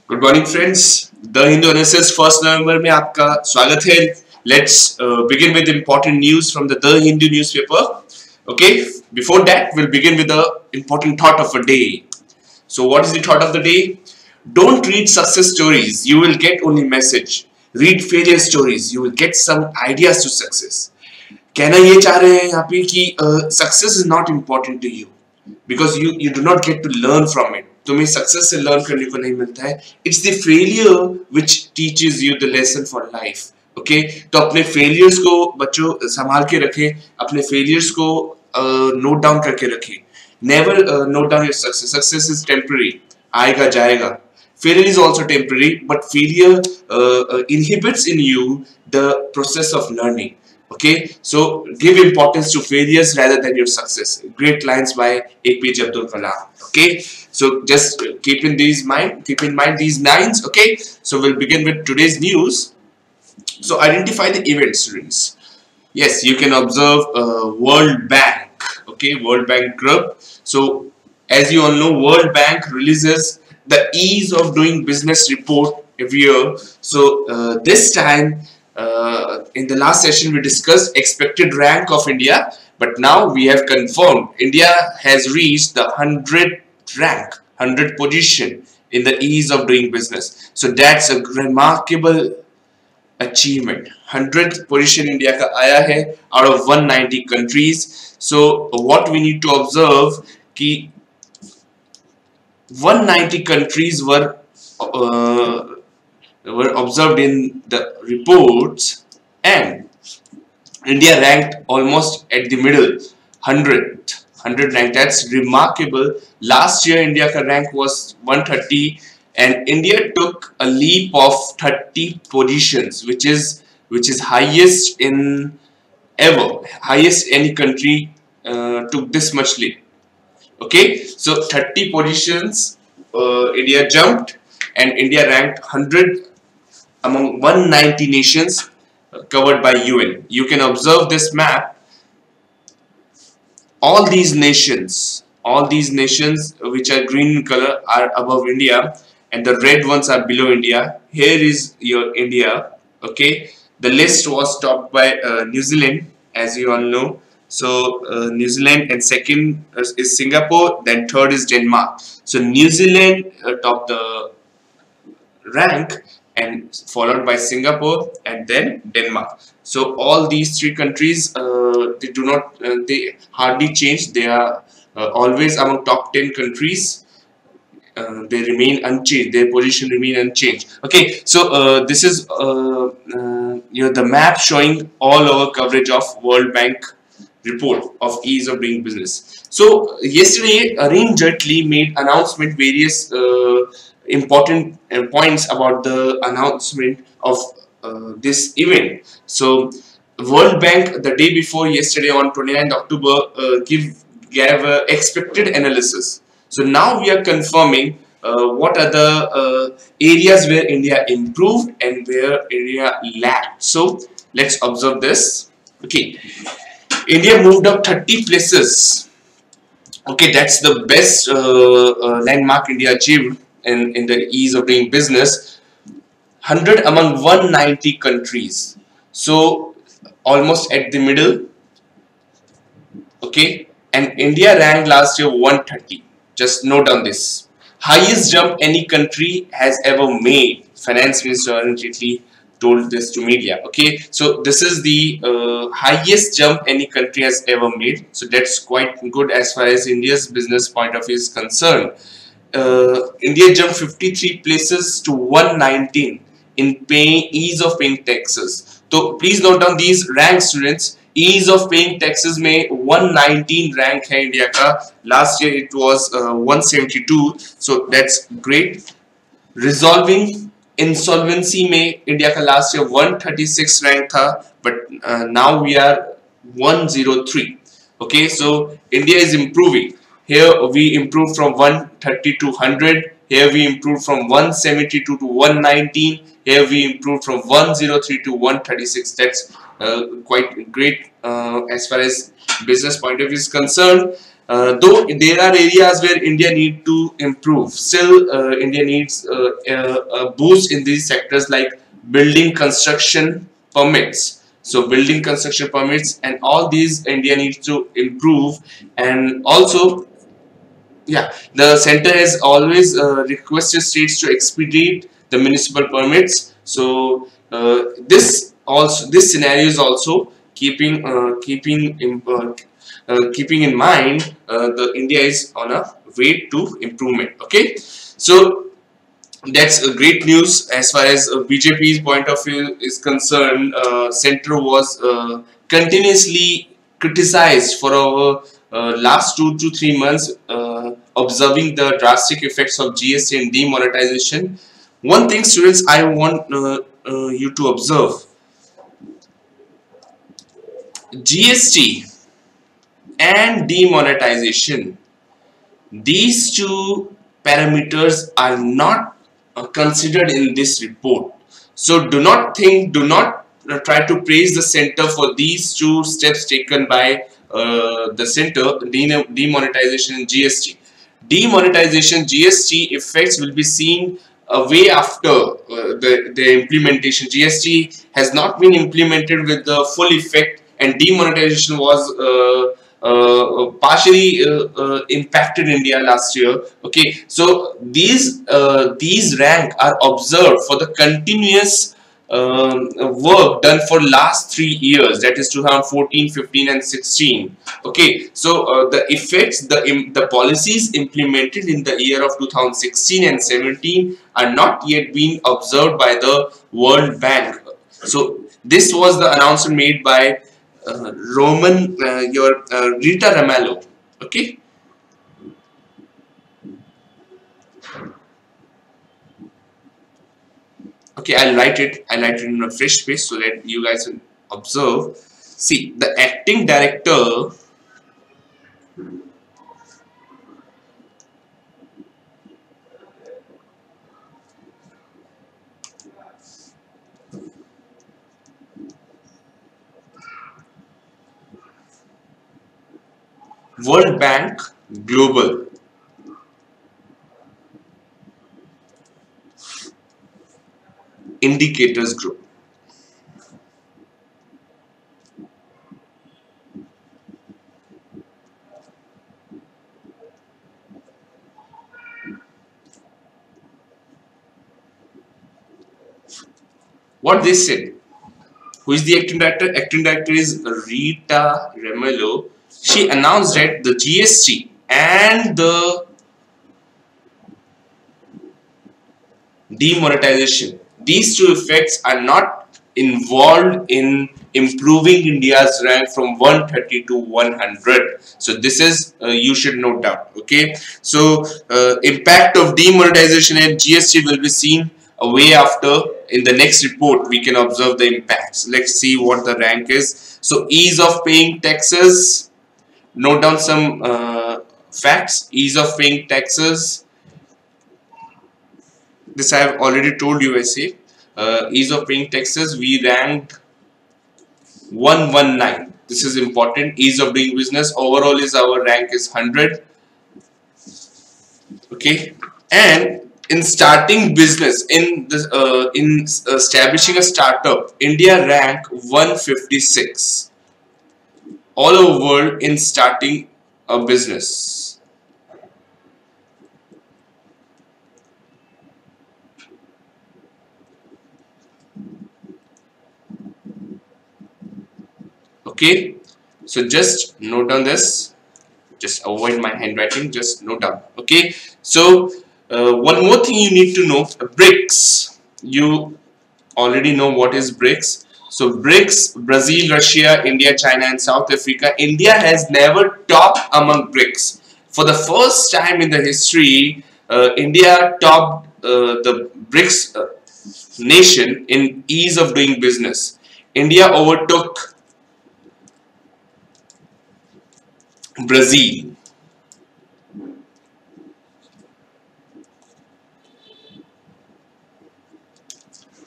Good morning friends. The Hindu analysis 1 नवंबर में आपका स्वागत है। Let's begin with important news from the Hindu newspaper. Okay, before that we'll begin with the important thought of a day. So what is the thought of the day? Don't read success stories, you will get only message. Read failure stories, you will get some ideas to success. कहना ये चाह रहे हैं यहाँ पे कि success is not important to you because you do not get to learn from it. तुम्हें success से लर्न करने को नहीं मिलता है। It's the failure which teaches you the lesson for life. Okay, तो अपने फेलियर्स को बच्चों संभाल के रखें, अपने फेलियर्स को नोट डाउन करके रखें। Never note down your success. Success is temporary, आएगा जाएगा। Failure is also temporary, but failure inhibits in you the process of learning. Okay, so give importance to failures rather than your success. Great lines by APJ Abdul Kalam. Okay, so just keep in mind these lines. Okay, so we'll begin with today's news. So identify the event, students. Yes, you can observe World Bank. Okay, World Bank group. So as you all know, World Bank releases the ease of doing business report every year. So this time in the last session we discussed expected rank of India, but now we have confirmed India has reached the 100th rank, 100th position in the ease of doing business. So that's a remarkable achievement. 100th position India का आया है out of 190 countries. So what we need to observe कि 190 countries were observed in the reports, and India ranked almost at the middle, 100 rank. That's remarkable. Last year India ka rank was 130, and India took a leap of 30 positions, which is highest in ever, highest any country took this much leap. Okay, so 30 positions India jumped, and India ranked 100 among 190 nations covered by UN. You can observe this map. All these nations which are green in color are above India, and the red ones are below India. Here is your India. Okay, the list was topped by New Zealand, as you all know. So New Zealand, and second is Singapore, then third is Denmark. So New Zealand topped the rank, and followed by Singapore, and then Denmark. So all these three countries they hardly change. They are always among top 10 countries. They remain unchanged. Their position remain unchanged. Okay, so this is the map showing all our coverage of World Bank report of ease of doing business. So yesterday Arun Jaitley made announcement various important points about the announcement of this event. So World Bank the day before yesterday on 29th October gave expected analysis. So now we are confirming what are the areas where India improved and where India lagged. So let's observe this. Okay, India moved up 30 places. Okay, that's the best landmark India achieved in the ease of doing business. 100 among 190 countries. So almost at the middle. Okay, and India ranked last year 130. Just note down this. Highest jump any country has ever made. Finance Minister Arun Jaitley told this to media. Okay, so this is the highest jump any country has ever made. So that's quite good as far as India's business point of view is concerned. India jumped 53 places to 119 in ease of paying taxes. So please note down these ranks, students. Ease of paying taxes में 119 rank है India का. Last year it was 172. So that's great. Resolving insolvency में India का last year 136 rank था, but now we are 103. Okay, so India is improving. Here we improved from 130 to 100. Here we improved from 172 to 119. Here we improved from 103 to 136. That's quite great as far as business point of view is concerned. Though there are areas where India need to improve, still India needs a boost in these sectors like building construction permits. So building construction permits and all these India needs to improve. And also, yeah, the center has always requested states to expedite the municipal permits. So this scenario is also keeping in mind the India is on a way to improvement. Okay, so that's a great news as far as BJP's point of view is concerned. Center was continuously criticized for our last 2 to 3 months, observing the drastic effects of GST and demonetization. One thing, students, I want you to observe: GST and demonetization. These two parameters are not considered in this report. So do not try to praise the center for these two steps taken by the center, demonetization and GST. Demonetization GST effects will be seen way after the implementation. GST has not been implemented with the full effect, and demonetization was partially impacted India last year. Okay, so these rank are observed for the continuous work done for last 3 years, that is 2014, 15 and 16. Okay, so the effects, the policies implemented in the year of 2016 and 17 are not yet being observed by the World Bank. So this was the announcement made by Rita Ramallo. Okay, okay, I'll write it in a fresh page so that you guys will observe. See, the acting director, World Bank Global Indicators Group. What they said. Who is the acting director? Acting director is Rita Ramallo. She announced that the GST and the demonetization, these two effects are not involved in improving India's rank from 130 to 100. So this is you should note down. Okay, so impact of demonetization and GST will be seen way after. In the next report we can observe the impacts. Let's see what the rank is. So ease of paying taxes, note down some facts. Ease of paying taxes, this I have already told you. I say ease of paying taxes, we ranked 119. This is important. Ease of doing business, overall is our rank is 100. Okay, and in starting business, in this establishing a startup, India rank 156 all over world in starting a business. Okay, so just note down this, just avoid my handwriting, just note down. Okay, so one more thing you need to know, BRICS. You already know what is BRICS. So BRICS, Brazil, Russia, India, China and South Africa. India has never topped among BRICS. For the first time in the history, India topped the BRICS nation in ease of doing business. India overtook Brazil.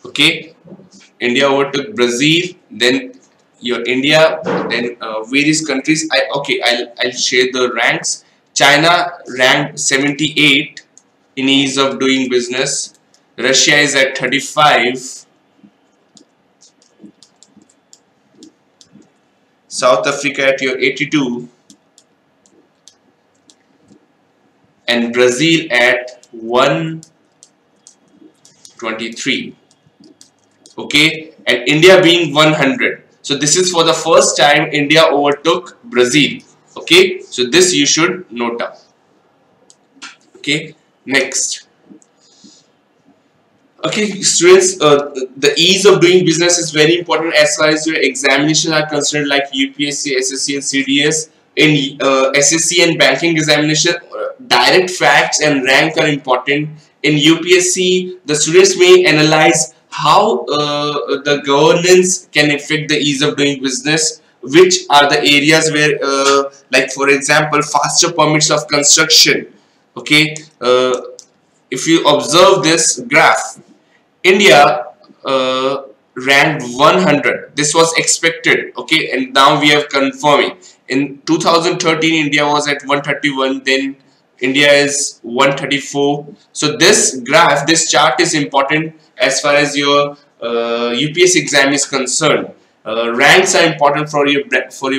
Okay, India overtook Brazil, then your India, then various countries. I'll share the ranks. China ranked 78 in ease of doing business. Russia is at 35. South Africa at your 82. And Brazil at 123. Okay, and India being 100. So this is for the first time India overtook Brazil. Okay, so this you should note down. Okay, next. Okay, students, the ease of doing business is very important as far as your examinations are concerned, like UPSC, SSC, and CDS. In SSC and banking examination, direct facts and rank are important. In UPSC, the students may analyze how the governance can affect the ease of doing business, which are the areas where, like for example, faster permits of construction. Okay, if you observe this graph, India ranked 100. This was expected, okay, and now we are confirming. In 2013, India was at 131. Then India is 134. So this graph, this chart is important as far as your UPSC exam is concerned. Ranks are important for your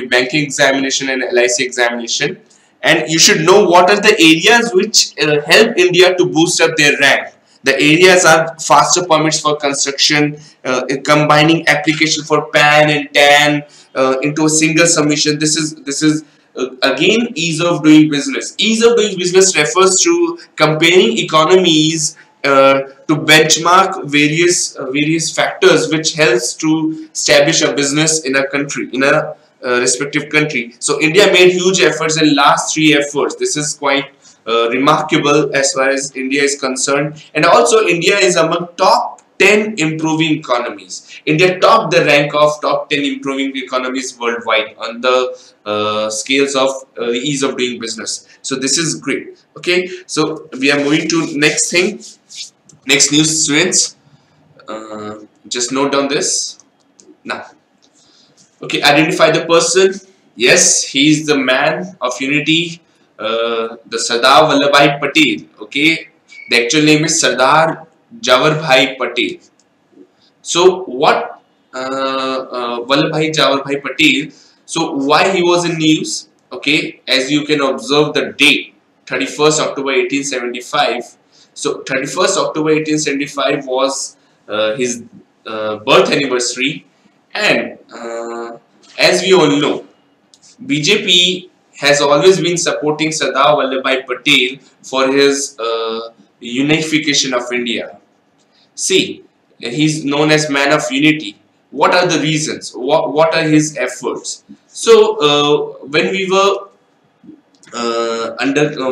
banking examination and LIC examination, and you should know what are the areas which help India to boost up their rank. The areas are faster permits for construction, combining application for PAN and TAN into a single submission. This is again ease of doing business. Ease of doing business refers to comparing economies to benchmark various factors which helps to establish a business in a country, in a respective country. So India made huge efforts in last 3 efforts. This is quite remarkable as far as India is concerned, and also India is among top 10 improving economies. India topped the rank of top 10 improving economies worldwide on the scales of ease of doing business. So this is great. Okay, so we are moving to next thing, next news, students. Just note down this now. Okay, identify the person. Yes, he is the man of unity, the Sardar Vallabhbhai Patel. Okay, the actual name is Sardar Jawaharlal Patel. So what Vallabhbhai Jawaharlal Patel? So why he was in news? Okay, as you can observe the date, 31st October 1875. So 31st October 1875 was his birth anniversary, and as we all know, BJP has always been supporting Sardar Vallabhbhai Patel for his unification of India. See, he's known as man of unity. What are the reasons? What are his efforts? So when we were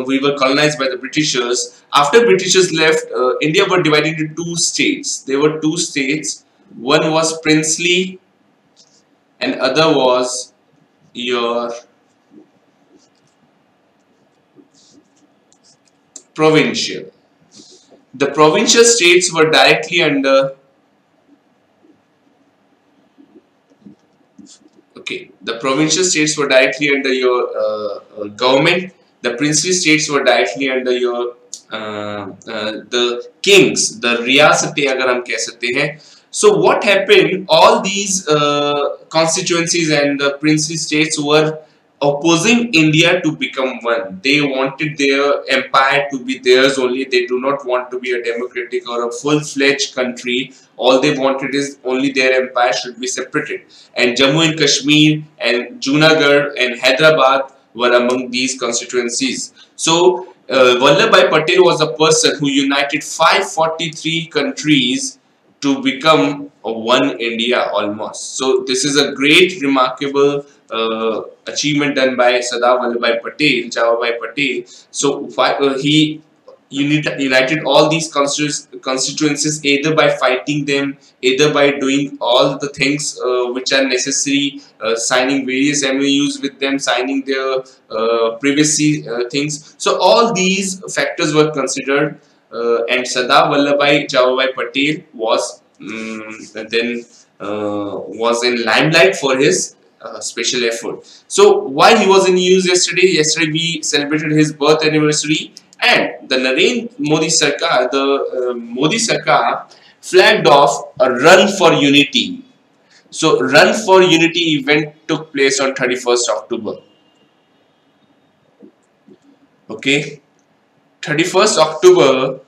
we were colonized by the Britishers. After Britishers left, India were divided into 2 states. There were 2 states. One was princely, and other was your provincial. The provincial states were directly under the provincial states were directly under your government. The princely states were directly under your the kings, the riyasateं अगर हम कह सकते हैं. So what happened? All these constituencies and the princely states were opposing India to become one. They wanted their empire to be theirs only. They do not want to be a democratic or a full-fledged country. All they wanted is only their empire should be separated. And Jammu and Kashmir and Junagadh and Hyderabad were among these constituencies. So Vallabhbhai Patel was a person who united 543 countries to become a one India almost. So this is a great, remarkable achievement done by Sardar Vallabhbhai Patel, Jawaharlal Patel. So he united all these constituencies either by fighting them, either by doing all the things which are necessary, signing various MOUs with them, signing their privacy things. So all these factors were considered, and Sardar Vallabhbhai Jawaharlal Patel was then was in limelight for his special effort. So why he was in news yesterday? Yesterday we celebrated his birth anniversary, and the Narendra Modi Sarkar, the Modi Sarkar flagged off a run for unity. So run for unity event took place on 31st October. Okay, 31st October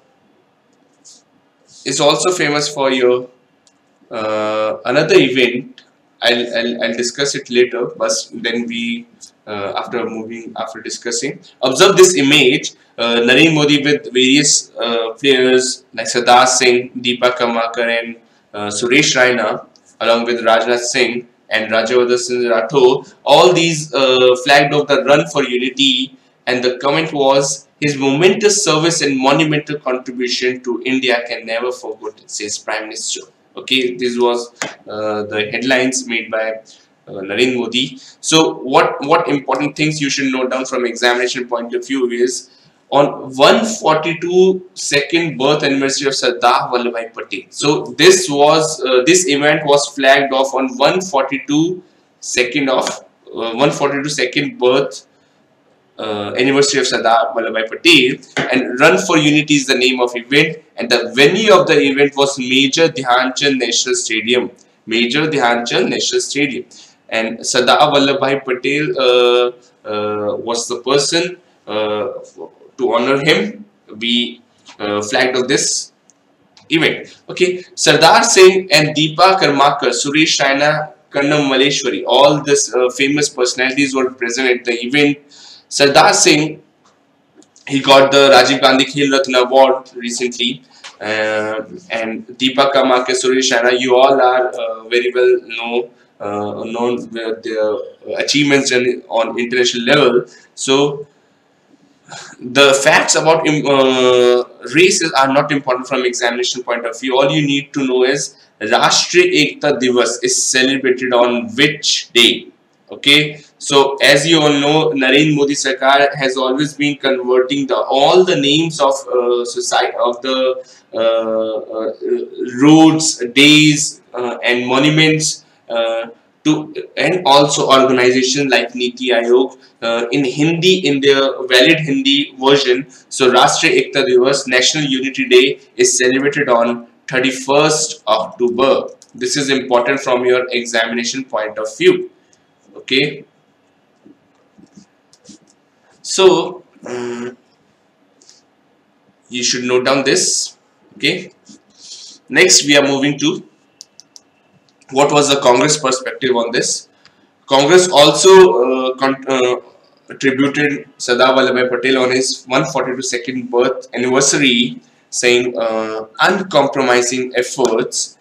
is also famous for your another event. I'll discuss it later, but then we after discussing, observe this image. Narendra Modi with various players like Sardar Singh, Deepa Karmakar, and Suresh Raina, along with Rajnath Singh and Rajawardhan Singh Rathore. All these flagged off the run for unity, and the comment was, his momentous service and monumental contribution to India can never forgotten, says Prime Minister. Okay, this was the headlines made by Narendra Modi. So what important things you should note down from examination point of view is, on 142nd birth anniversary of Sardar Vallabhbhai Patel. So this event was flagged off on 142nd birth anniversary of Sardar Vallabhbhai Patel, and Run for Unity is the name of event, and the venue of the event was Major Dhyanchand National Stadium. Major Dhyanchand National Stadium, and Sardar Vallabhbhai Patel was the person to honor him. We flagged of this event. Okay, Sardar Singh and Deepa Karmakar, Suresh Raina, Kannam Maleshwari, all these famous personalities were present at the event. Sardar Singh, he got the Rajiv Gandhi Khel Ratna Award recently, and Deepa Karmakar, Suresh Raina, you all are very well known with their achievements on international level. So the facts about races are not important from examination point of view. All you need to know is Rashtriya Ekta Divas is celebrated on which day. Okay, so as you all know, Narendra Modi Sarkar has always been converting all the names of society of the roads, days, and monuments and also organizations like Niti Aayog in Hindi, in their valid Hindi version. So Rashtriya Ekta Divas, National Unity Day, is celebrated on 31st October. This is important from your examination point of view. Okay, so you should note down this. Okay, next we are moving to what was the Congress perspective on this. Congress also tributed Sardar Vallabhbhai Patel on his 142nd birth anniversary, saying uncompromising efforts.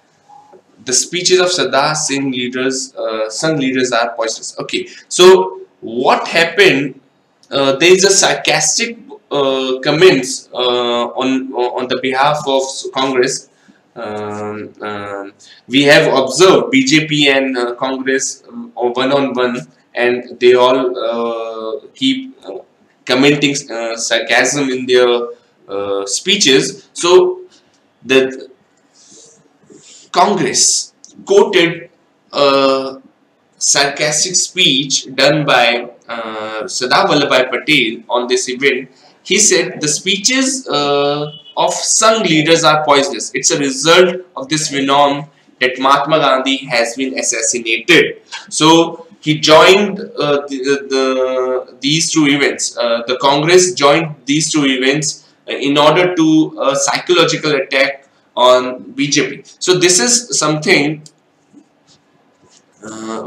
The speeches of Sardar Singh leaders, Sangh leaders are poisonous. Okay, so what happened? There is a sarcastic comments on the behalf of Congress. We have observed BJP and Congress one on one, and they all keep commenting sarcasm in their speeches. So the Congress quoted a sarcastic speech done by Sardar Vallabhbhai Patel on this event. He said the speeches of some leaders are poisonous. It's a result of this phenomenon that Mahatma Gandhi has been assassinated. So he joined these two events. The Congress joined these two events in order to psychological attack on BJP. So this is something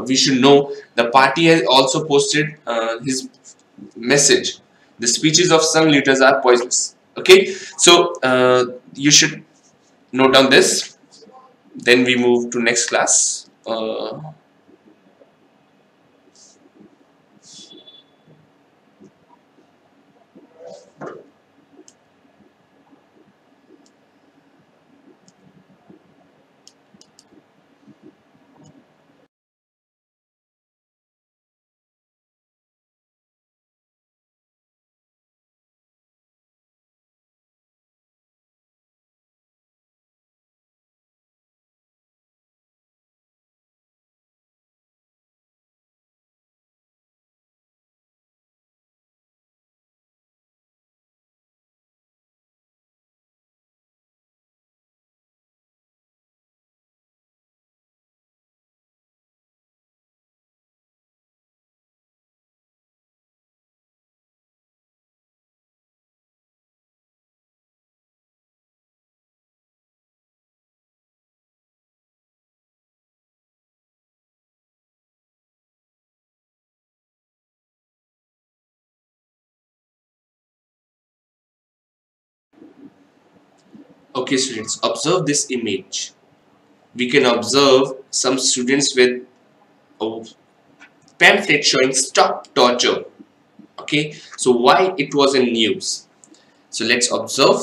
we should know. The party has also posted his message. The speeches of some leaders are poisonous. Okay, so you should note down this. Then we move to next class. Okay, students, observe this image. We can observe some students with a pamphlet showing stop torture. Okay, so why it was in news? So let's observe.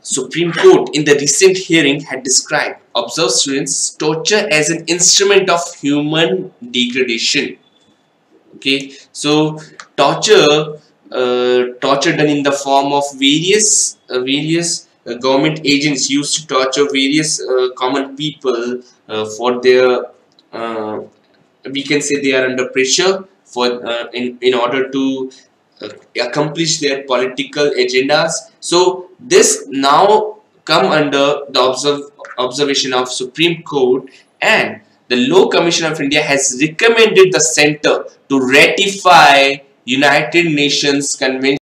Supreme Court in the recent hearing had described observed students torture as an instrument of human degradation. Okay, so torture, torture done in the form of various government agents used to torture various common people for their, uh, we can say they are under pressure for in order to accomplish their political agendas. So this now come under the observation of Supreme Court, and the Law Commission of India has recommended the center to ratify United Nations Convention